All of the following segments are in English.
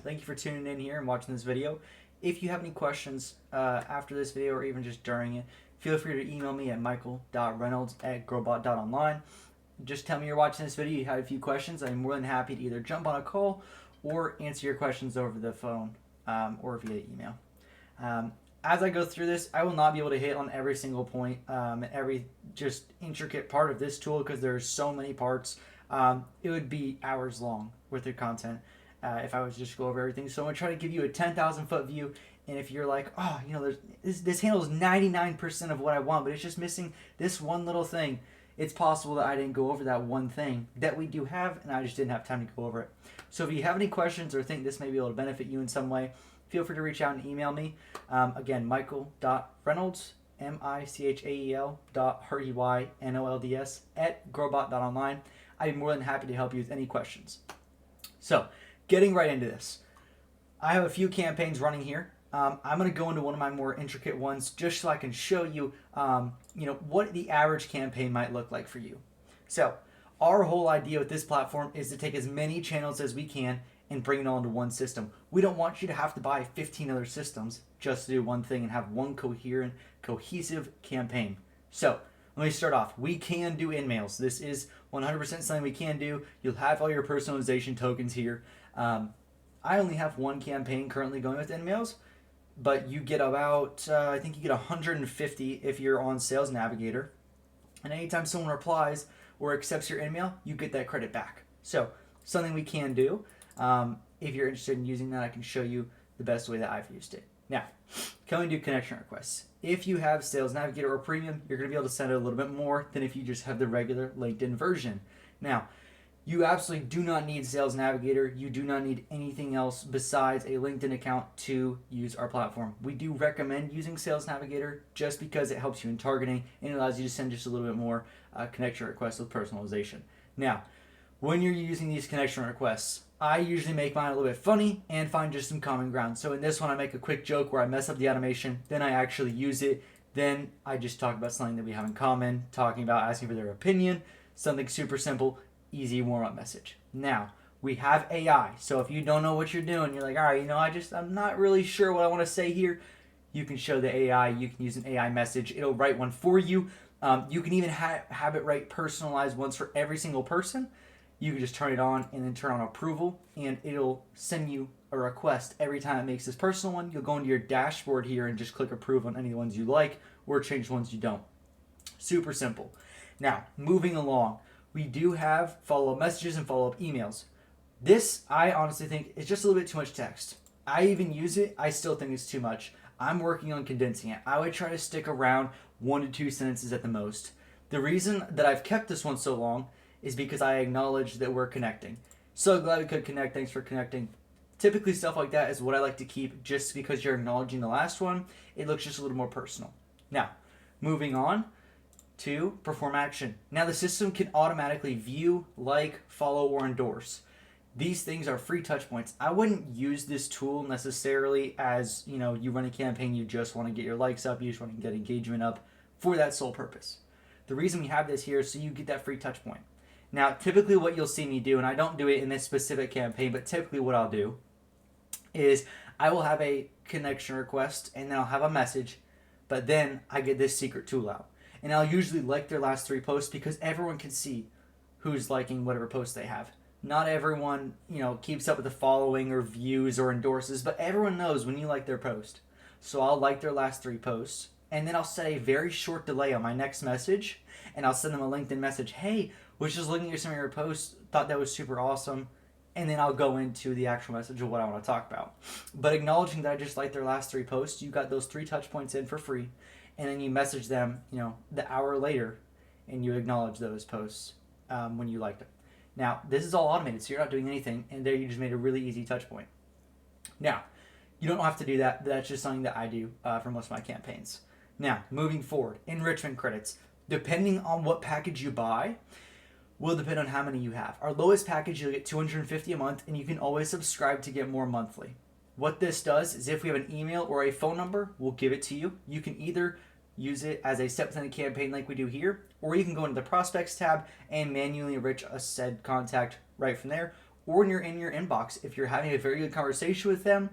Thank you for tuning in here and watching this video. If you have any questions after this video or even just during it, feel free to email me at michael.reynolds@grobot.online. Just tell me you're watching this video, you have a few questions. I'm more than happy to either jump on a call or answer your questions over the phone or via email. As I go through this, I will not be able to hit on every single point, every just intricate part of this tool because there's so many parts. It would be hours long worth of content if I was just go over everything. So I'm going to try to give you a 10,000 foot view. And if you're like, oh, you know, this handles 99% of what I want, but it's just missing this one little thing, it's possible that I didn't go over that one thing that we do have, and I just didn't have time to go over it. So if you have any questions or think this may be able to benefit you in some way, feel free to reach out and email me. Again, michael.reynolds, michael.reynolds @grobot.online. I'd be more than happy to help you with any questions. So, getting right into this. I have a few campaigns running here. I'm going to go into one of my more intricate ones just so I can show you, what the average campaign might look like for you. So, our whole idea with this platform is to take as many channels as we can and bring it all into one system. We don't want you to have to buy 15 other systems just to do one thing and have one coherent, cohesive campaign. So, let me start off. We can do in-mails. This is 100% something we can do. You'll have all your personalization tokens here. I only have one campaign currently going with in-mails, but you get about, I think you get 150 if you're on Sales Navigator. And anytime someone replies or accepts your in-mail, you get that credit back. So, something we can do. If you're interested in using that, I can show you the best way that I've used it. Now, coming to connection requests. If you have Sales Navigator or Premium, you're going to be able to send it a little bit more than if you just have the regular LinkedIn version. Now, you absolutely do not need Sales Navigator. You do not need anything else besides a LinkedIn account to use our platform. We do recommend using Sales Navigator just because it helps you in targeting and it allows you to send just a little bit more connection requests with personalization. Now, when you're using these connection requests, I usually make mine a little bit funny and find just some common ground. So in this one, I make a quick joke where I mess up the automation, then I actually use it, then I just talk about something that we have in common, talking about asking for their opinion, something super simple, easy warm-up message. Now, we have AI, so if you don't know what you're doing, you're like, all right, I'm not really sure what I want to say here, you can show the AI, you can use an AI message, it'll write one for you. You can even have it write personalized ones for every single person. You can just turn it on and then turn on approval, and it'll send you a request every time it makes this personal one. You'll go into your dashboard here and just click approve on any ones you like or change the ones you don't. Super simple. Now, moving along, we do have follow-up messages and follow-up emails. This, I honestly think, is just a little bit too much text. I even use it. I still think it's too much. I'm working on condensing it. I would try to stick around 1 to 2 sentences at the most. The reason that I've kept this one so long is because I acknowledge that we're connecting. So glad we could connect. Thanks for connecting. Typically stuff like that is what I like to keep just because you're acknowledging the last one. It looks just a little more personal. Now, moving on to perform action. Now the system can automatically view, like, follow, or endorse. These things are free touch points. I wouldn't use this tool necessarily as, you run a campaign, you just want to get your likes up, you just want to get engagement up for that sole purpose. The reason we have this here is so you get that free touch point. Now, typically what you'll see me do, and I don't do it in this specific campaign, but typically what I'll do is I will have a connection request and then I'll have a message, but then I get this secret tool out. And I'll usually like their last 3 posts because everyone can see who's liking whatever post they have. Not everyone, keeps up with the following or views or endorses, but everyone knows when you like their post. So I'll like their last 3 posts, and then I'll set a very short delay on my next message, and I'll send them a LinkedIn message. Hey, was just looking at some of your posts, thought that was super awesome, and then I'll go into the actual message of what I want to talk about. But acknowledging that I just liked their last 3 posts, you got those 3 touch points in for free, and then you message them, the hour later, and you acknowledge those posts when you liked them. Now, this is all automated, so you're not doing anything, and there you just made a really easy touch point. Now, you don't have to do that, but that's just something that I do for most of my campaigns. Now, moving forward, enrichment credits. Depending on what package you buy, will depend on how many you have. Our lowest package, you'll get $250 a month, and you can always subscribe to get more monthly. What this does is if we have an email or a phone number, we'll give it to you. You can either use it as a step within a campaign like we do here, or you can go into the prospects tab and manually enrich a said contact right from there, or in your inbox. If you're having a very good conversation with them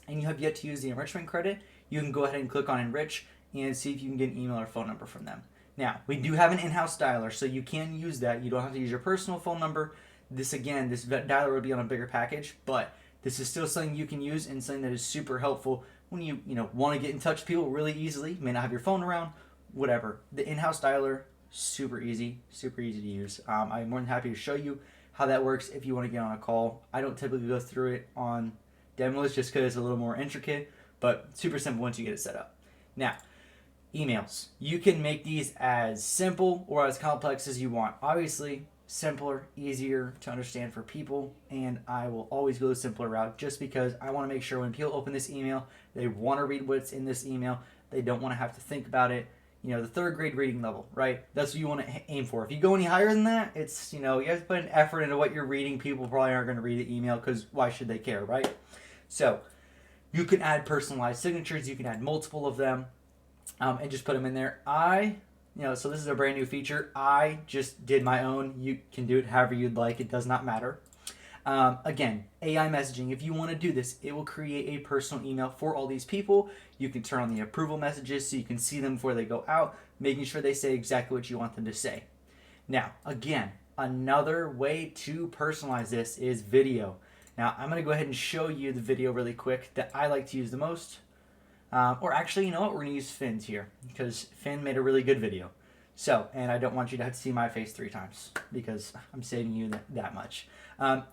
and you have yet to use the enrichment credit, you can go ahead and click on enrich and see if you can get an email or phone number from them. Now, we do have an in-house dialer, so you can use that. You don't have to use your personal phone number. This dialer will be on a bigger package, but this is still something you can use and something that is super helpful when you want to get in touch with people really easily. You may not have your phone around, whatever. The in-house dialer, super easy to use. I'm more than happy to show you how that works if you want to get on a call. I don't typically go through it on demos just because it's a little more intricate, but super simple once you get it set up. Now, emails. You can make these as simple or as complex as you want. Obviously, simpler, easier to understand for people, and I will always go the simpler route just because I want to make sure when people open this email, they want to read what's in this email. They don't want to have to think about it. The third grade reading level, right? That's what you want to aim for. If you go any higher than that, it's, you have to put an effort into what you're reading. People probably aren't going to read the email because why should they care, right? So you can add personalized signatures. You can add multiple of them and just put them in there. So this is a brand new feature. I just did my own. You can do it however you'd like. It does not matter. Again, AI messaging. If you want to do this, it will create a personal email for all these people. You can turn on the approval messages so you can see them before they go out, making sure they say exactly what you want them to say. Now, again, another way to personalize this is video. Now, I'm going to go ahead and show you the video really quick that I like to use the most. Or actually, you know what? We're going to use Finn's here because Finn made a really good video. So, and I don't want you to have to see my face 3 times because I'm saving you that much.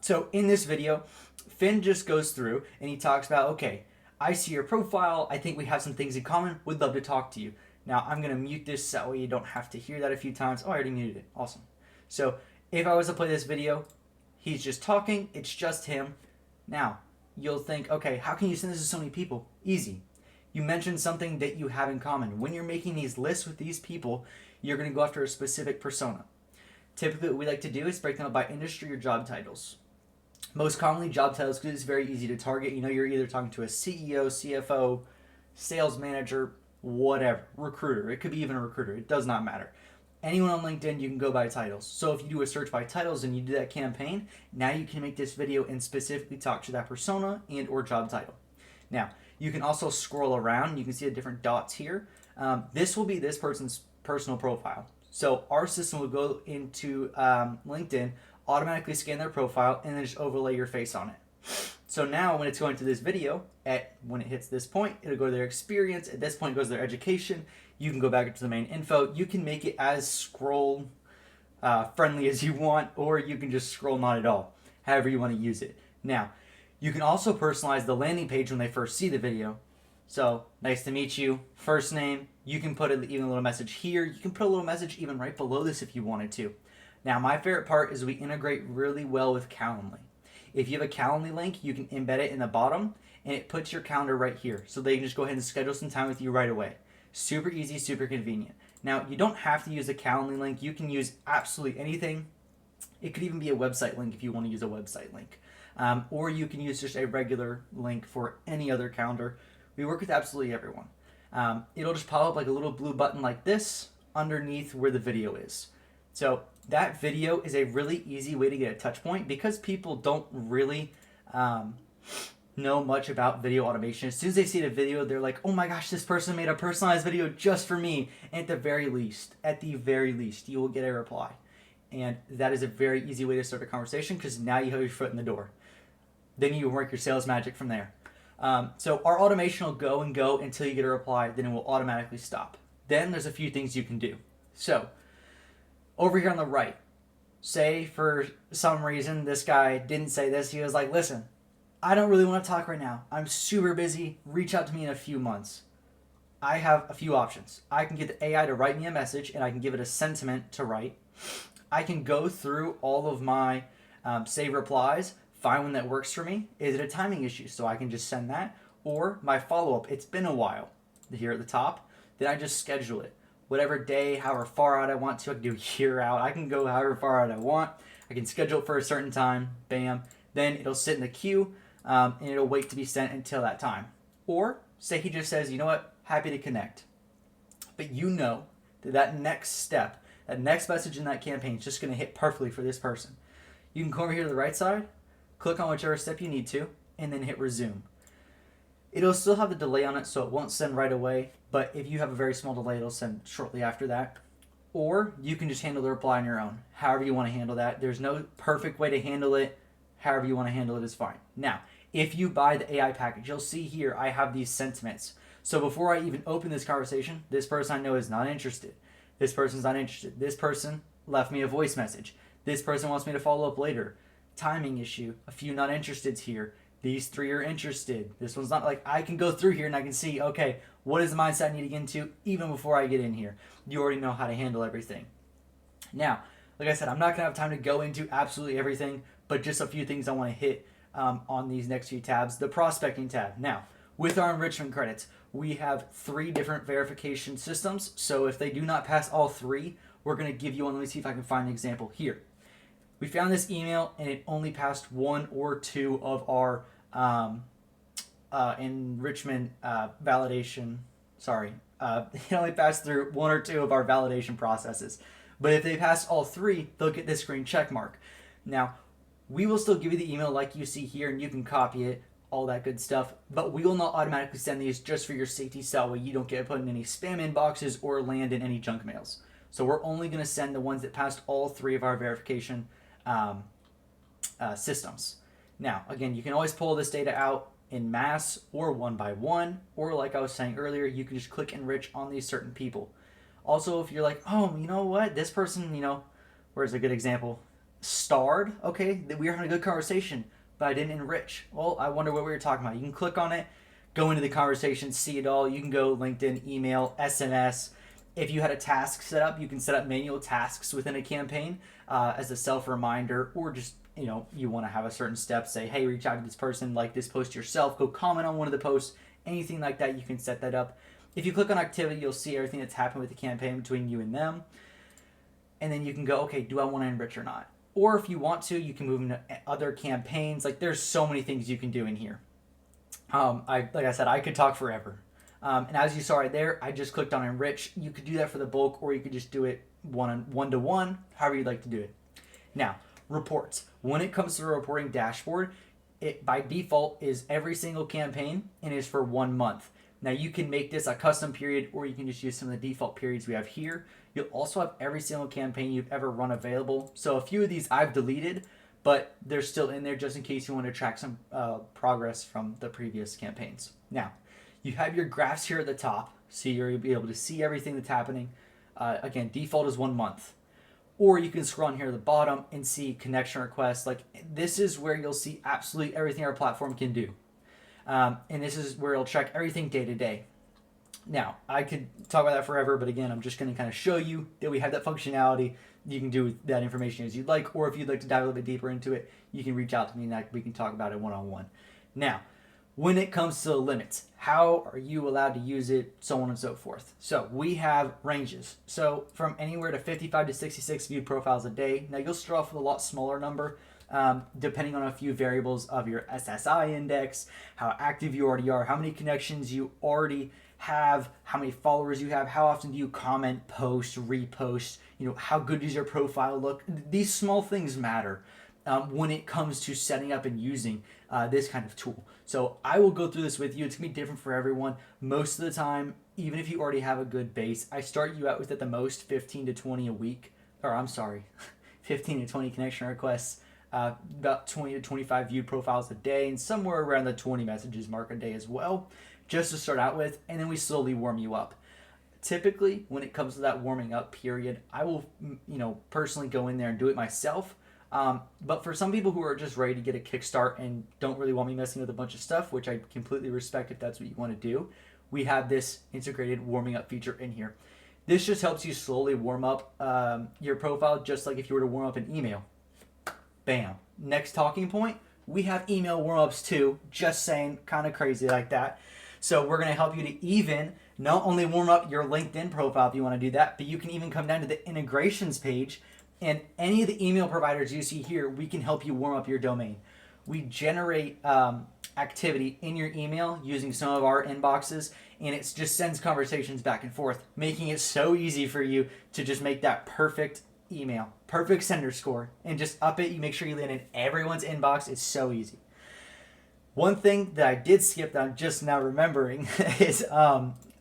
So in this video, Finn just goes through and he talks about, okay, I see your profile. I think we have some things in common. Would love to talk to you. Now, I'm going to mute this so that way you don't have to hear that a few times. Oh, I already muted it. Awesome. So if I was to play this video, he's just talking. It's just him. Now, you'll think, okay, how can you send this to so many people? Easy. You mentioned something that you have in common. When you're making these lists with these people, you're going to go after a specific persona. Typically, what we like to do is break them up by industry or job titles. Most commonly, job titles, because it's very easy to target. You're either talking to a CEO, CFO, sales manager, whatever, recruiter. It could be even a recruiter. It does not matter. Anyone on LinkedIn, you can go by titles. So if you do a search by titles and you do that campaign, now you can make this video and specifically talk to that persona and or job title. Now, you can also scroll around. You can see the different dots here. This will be this person's personal profile. So our system will go into LinkedIn, automatically scan their profile, and then just overlay your face on it. So now when it's going to this video, when it hits this point, it'll go to their experience. At this point, it goes to their education. You can go back into the main info. You can make it as scroll friendly as you want, or you can just scroll not at all, however you want to use it. Now, you can also personalize the landing page when they first see the video. So, nice to meet you, first name. You can put even a little message here. You can put a little message even right below this if you wanted to. Now, my favorite part is we integrate really well with Calendly. If you have a Calendly link, you can embed it in the bottom, and it puts your calendar right here. So they can just go ahead and schedule some time with you right away. Super easy, super convenient. Now, you don't have to use a Calendly link. You can use absolutely anything. It could even be a website link if you want to use a website link. Or you can use just a regular link for any other calendar. We work with absolutely everyone. It'll just pop up like a little blue button like this underneath where the video is. So that video is a really easy way to get a touch point because people don't really know much about video automation. As soon as they see the video, they're like, oh my gosh, this person made a personalized video just for me. And at the very least, you will get a reply. And that is a very easy way to start a conversation because now you have your foot in the door. Then you work your sales magic from there. So our automation will go and go until you get a reply, then it will automatically stop. Then there's a few things you can do. So over here on the right, say for some reason this guy didn't say this. He was like, listen, I don't really want to talk right now. I'm super busy. Reach out to me in a few months. I have a few options. I can get the AI to write me a message and I can give it a sentiment to write. I can go through all of my save replies, find one that works for me. Is it a timing issue? So I can just send that. Or my follow-up, it's been a while, here at the top. Then I just schedule it. Whatever day, however far out I want to. I can do a year out. I can go however far out I want. I can schedule it for a certain time. Bam. Then it'll sit in the queue and it'll wait to be sent until that time. Or say he just says, you know what, happy to connect. But you know that next step, that next message in that campaign is just going to hit perfectly for this person. You can come over here to the right side, click on whichever step you need to, and then hit resume. It'll still have the delay on it, so it won't send right away, but if you have a very small delay, it'll send shortly after that. Or you can just handle the reply on your own, however you want to handle that. There's no perfect way to handle it. However you want to handle it is fine. Now, if you buy the AI package, you'll see here I have these sentiments. So before I even open this conversation, this person I know is not interested. This person's not interested. This person left me a voice message. This person wants me to follow up later. Timing issue. A few not interested here. These 3 are interested. This one's not. Like, I can go through here and I can see, okay, what is the mindset I need to get into even before I get in here? You already know how to handle everything. Now, like I said, I'm not going to have time to go into absolutely everything, but just a few things I want to hit on these next few tabs. The prospecting tab. Now, with our enrichment credits, we have 3 different verification systems. So if they do not pass all 3, we're going to give you one. Let me see if I can find an example here. We found this email and it only passed 1 or 2 of our enrichment validation. Sorry, it only passed through 1 or 2 of our validation processes. But if they pass all 3, they'll get this green check mark. Now, we will still give you the email like you see here, and you can copy it, all that good stuff. But we will not automatically send these just for your safety, so that way you don't get put in any spam inboxes or land in any junk mails. So we're only going to send the ones that passed all 3 of our verification systems. Now, again, you can always pull this data out in mass or one by one, or like I was saying earlier, you can just click enrich on these certain people. Also, if you're like, oh, you know what, this person, where's a good example? Starred, okay, we were having a good conversation, but I didn't enrich. Well, I wonder what we were talking about. You can click on it, go into the conversation, see it all. You can go LinkedIn, email, SMS. If you had a task set up, you can set up manual tasks within a campaign as a self-reminder, or just, you want to have a certain step, say, hey, reach out to this person, like this post yourself, go comment on one of the posts, anything like that, you can set that up. If you click on activity, you'll see everything that's happened with the campaign between you and them. And then you can go, okay, do I want to enrich or not? Or if you want to, you can move into other campaigns. Like, there's so many things you can do in here. Like I said, I could talk forever. And as you saw right there, I just clicked on enrich. You could do that for the bulk, or you could just do it one-to-one, however you'd like to do it. Now, reports. When it comes to the reporting dashboard, it by default is every single campaign and is for 1 month. Now, you can make this a custom period, or you can just use some of the default periods we have here. You'll also have every single campaign you've ever run available. So a few of these I've deleted, but they're still in there just in case you want to track some progress from the previous campaigns. Now, you have your graphs here at the top, so you'll be able to see everything that's happening. Again, default is 1 month. Or you can scroll on here at the bottom and see connection requests. Like, this is where you'll see absolutely everything our platform can do. And this is where it'll check everything day to day. Now, I could talk about that forever, but again, I'm just going to kind of show you that we have that functionality. You can do with that information as you'd like, or if you'd like to dive a little bit deeper into it, you can reach out to me and we can talk about it one-on-one. Now, when it comes to the limits, how are you allowed to use it, so on and so forth. So we have ranges. So from anywhere to 55 to 66 viewed profiles a day. Now, you'll start off with a lot smaller number, depending on a few variables of your SSI index, how active you already are, how many connections you already have, how many followers you have, how often do you comment, post, repost, how good does your profile look. These small things matter when it comes to setting up and using this kind of tool. So I will go through this with you. It's going to be different for everyone. Most of the time, even if you already have a good base, I start you out with at the most 15 to 20 a week, 15 to 20 connection requests, about 20 to 25 viewed profiles a day, and somewhere around the 20 messages mark a day as well, just to start out with, and then we slowly warm you up. Typically, when it comes to that warming up period, I will, personally go in there and do it myself. But for some people who are just ready to get a kickstart and don't really want me messing with a bunch of stuff, which I completely respect if that's what you want to do, we have this integrated warming up feature in here. This just helps you slowly warm up your profile, just like if you were to warm up an email. Bam. Next talking point, we have email warm-ups too, just saying, kind of crazy like that. So we're going to help you to even not only warm up your LinkedIn profile if you want to do that, but you can even come down to the integrations page, and any of the email providers you see here, we can help you warm up your domain. We generate activity in your email using some of our inboxes, and it just sends conversations back and forth, making it so easy for you to just make that perfect email, perfect sender score, and just up it. You make sure you land in everyone's inbox. It's so easy. One thing that I did skip that I'm just now remembering is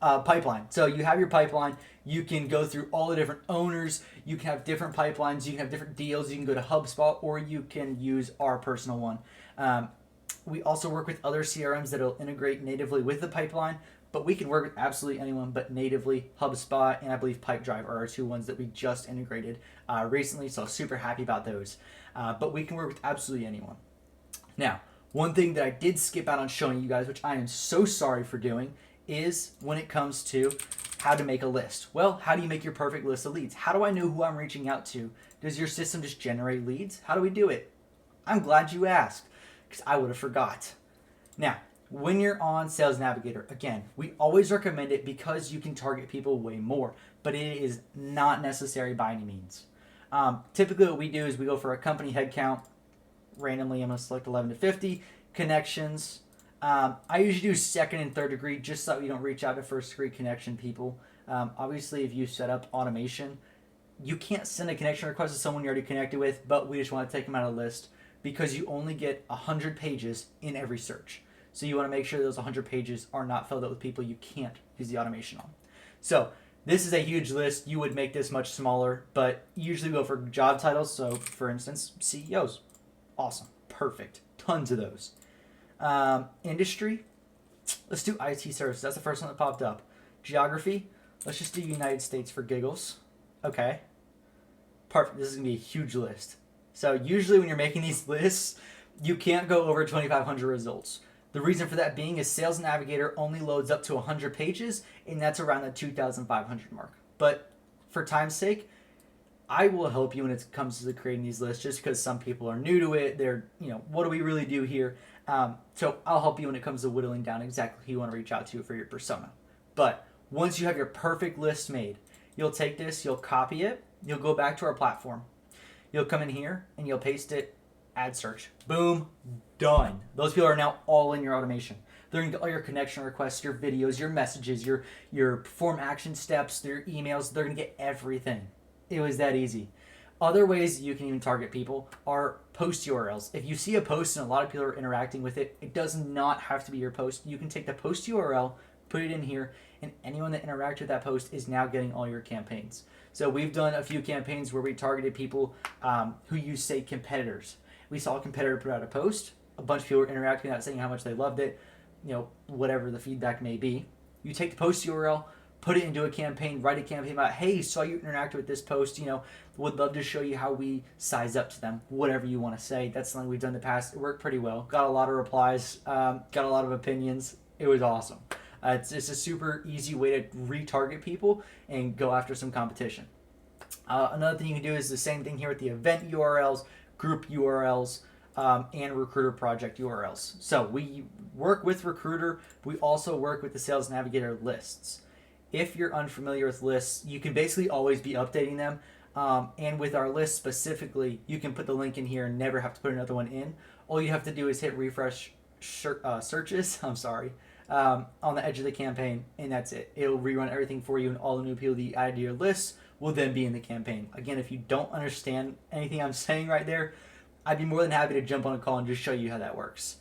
pipeline. So you have your pipeline. You can go through all the different owners. You can have different pipelines. You can have different deals. You can go to HubSpot, or you can use our personal one. We also work with other CRMs that will integrate natively with the pipeline, but we can work with absolutely anyone but natively. HubSpot and I believe Pipedrive are our two ones that we just integrated recently, so super happy about those. But we can work with absolutely anyone. Now, one thing that I did skip out on showing you guys, which I am so sorry for doing, is when it comes to how to make a list. Well, how do you make your perfect list of leads? How do I know who I'm reaching out to? Does your system just generate leads? How do we do it? I'm glad you asked, because I would have forgot. Now, when you're on Sales Navigator, again, we always recommend it because you can target people way more, but it is not necessary by any means. Typically what we do is we go for a company headcount. Randomly, I'm going to select 11 to 50. Connections. I usually do second and third degree just so that we don't reach out to first degree connection people. Obviously, if you set up automation, you can't send a connection request to someone you're already connected with, but we just want to take them out of the list because you only get 100 pages in every search. So you want to make sure those 100 pages are not filled out with people you can't use the automation on. So this is a huge list. You would make this much smaller, but usually we go for job titles. So for instance, CEOs. Awesome. Perfect. Tons of those. Industry. Let's do IT services. That's the first one that popped up. Geography. Let's just do United States for giggles. Okay. Perfect. This is going to be a huge list. So usually when you're making these lists, you can't go over 2,500 results. The reason for that being is Sales Navigator only loads up to 100 pages, and that's around the 2,500 mark. But for time's sake, I will help you when it comes to creating these lists, just because some people are new to it. They're, what do we really do here? So I'll help you when it comes to whittling down exactly who you want to reach out to for your persona. But once you have your perfect list made, you'll take this, you'll copy it, you'll go back to our platform. You'll come in here and you'll paste it, add search. Boom, done. Those people are now all in your automation. They're going to get all your connection requests, your videos, your messages, your perform action steps, their emails. They're going to get everything. It was that easy. Other ways you can even target people are post URLs. If you see a post and a lot of people are interacting with it, it does not have to be your post. You can take the post URL, put it in here, and anyone that interacted with that post is now getting all your campaigns. So we've done a few campaigns where we targeted people who use, say, competitors. We saw a competitor put out a post. A bunch of people were interacting with that, saying how much they loved it, whatever the feedback may be. You take the post URL, put it into a campaign, write a campaign about, hey, saw you interact with this post, would love to show you how we size up to them, whatever you want to say. That's something we've done in the past. It worked pretty well. Got a lot of replies, got a lot of opinions. It was awesome. It's just a super easy way to retarget people and go after some competition. Another thing you can do is the same thing here with the event URLs, group URLs, and recruiter project URLs. So we work with Recruiter. We also work with the Sales Navigator lists. If you're unfamiliar with lists, you can basically always be updating them. And with our lists specifically, you can put the link in here and never have to put another one in. All you have to do is hit refresh searches. On the edge of the campaign, and that's it. It'll rerun everything for you, and all the new people that you added to your list will then be in the campaign. Again, if you don't understand anything I'm saying right there, I'd be more than happy to jump on a call and just show you how that works.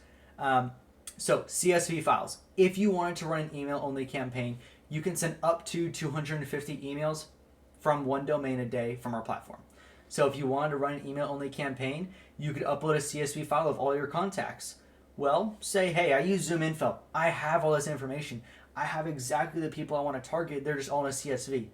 So CSV files. If you wanted to run an email-only campaign, you can send up to 250 emails from one domain a day from our platform. So if you wanted to run an email-only campaign, you could upload a CSV file of all your contacts. Well, say, hey, I use ZoomInfo. I have all this information. I have exactly the people I want to target. They're just all in a CSV.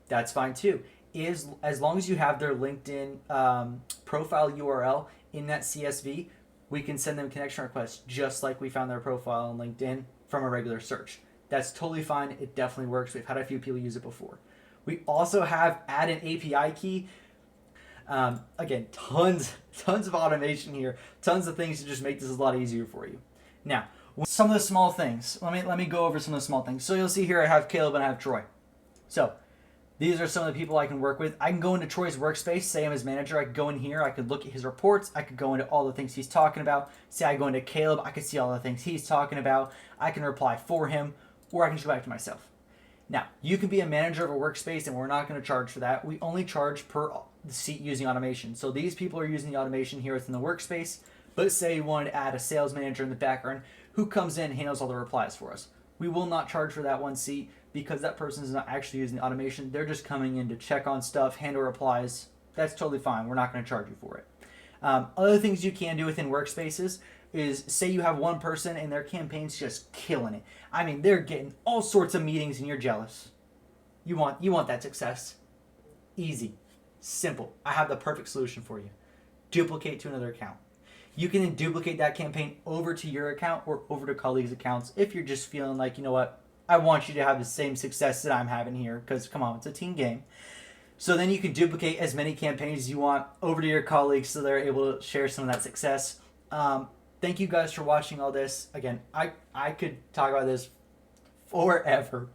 That's fine too. As long as you have their LinkedIn profile URL in that CSV, we can send them connection requests just like we found their profile on LinkedIn from a regular search. That's totally fine. It definitely works. We've had a few people use it before. We also have add an API key. Again, tons of automation here, tons of things to just make this a lot easier for you. Now, some of the small things. Let me go over some of the small things. So you'll see here I have Caleb and I have Troy. So these are some of the people I can work with. I can go into Troy's workspace, say I'm his manager. I could go in here, I could look at his reports, I could go into all the things he's talking about. Say I go into Caleb, I could see all the things he's talking about. I can reply for him, or I can just go back to myself. Now, you can be a manager of a workspace and we're not going to charge for that. We only charge per seat using automation. So these people are using the automation here within the workspace, but say you wanted to add a sales manager in the background who comes in and handles all the replies for us. We will not charge for that one seat because that person is not actually using the automation. They're just coming in to check on stuff, handle replies. That's totally fine. We're not going to charge you for it. Other things you can do within workspaces is say you have one person and their campaign's just killing it. I mean, they're getting all sorts of meetings and you're jealous. You want that success. Easy. Simple. I have the perfect solution for you. Duplicate to another account. You can then duplicate that campaign over to your account or over to colleagues' accounts if you're just feeling like, you know what, I want you to have the same success that I'm having here because, come on, it's a team game. So then you can duplicate as many campaigns as you want over to your colleagues so they're able to share some of that success. Thank you guys for watching all this. Again, I could talk about this forever.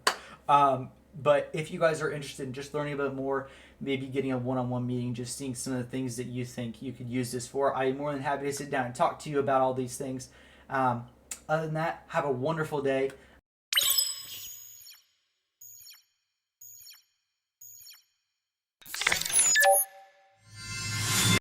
But if you guys are interested in just learning a bit more, maybe getting a one-on-one meeting, just seeing some of the things that you think you could use this for, I'm more than happy to sit down and talk to you about all these things. Other than that, have a wonderful day.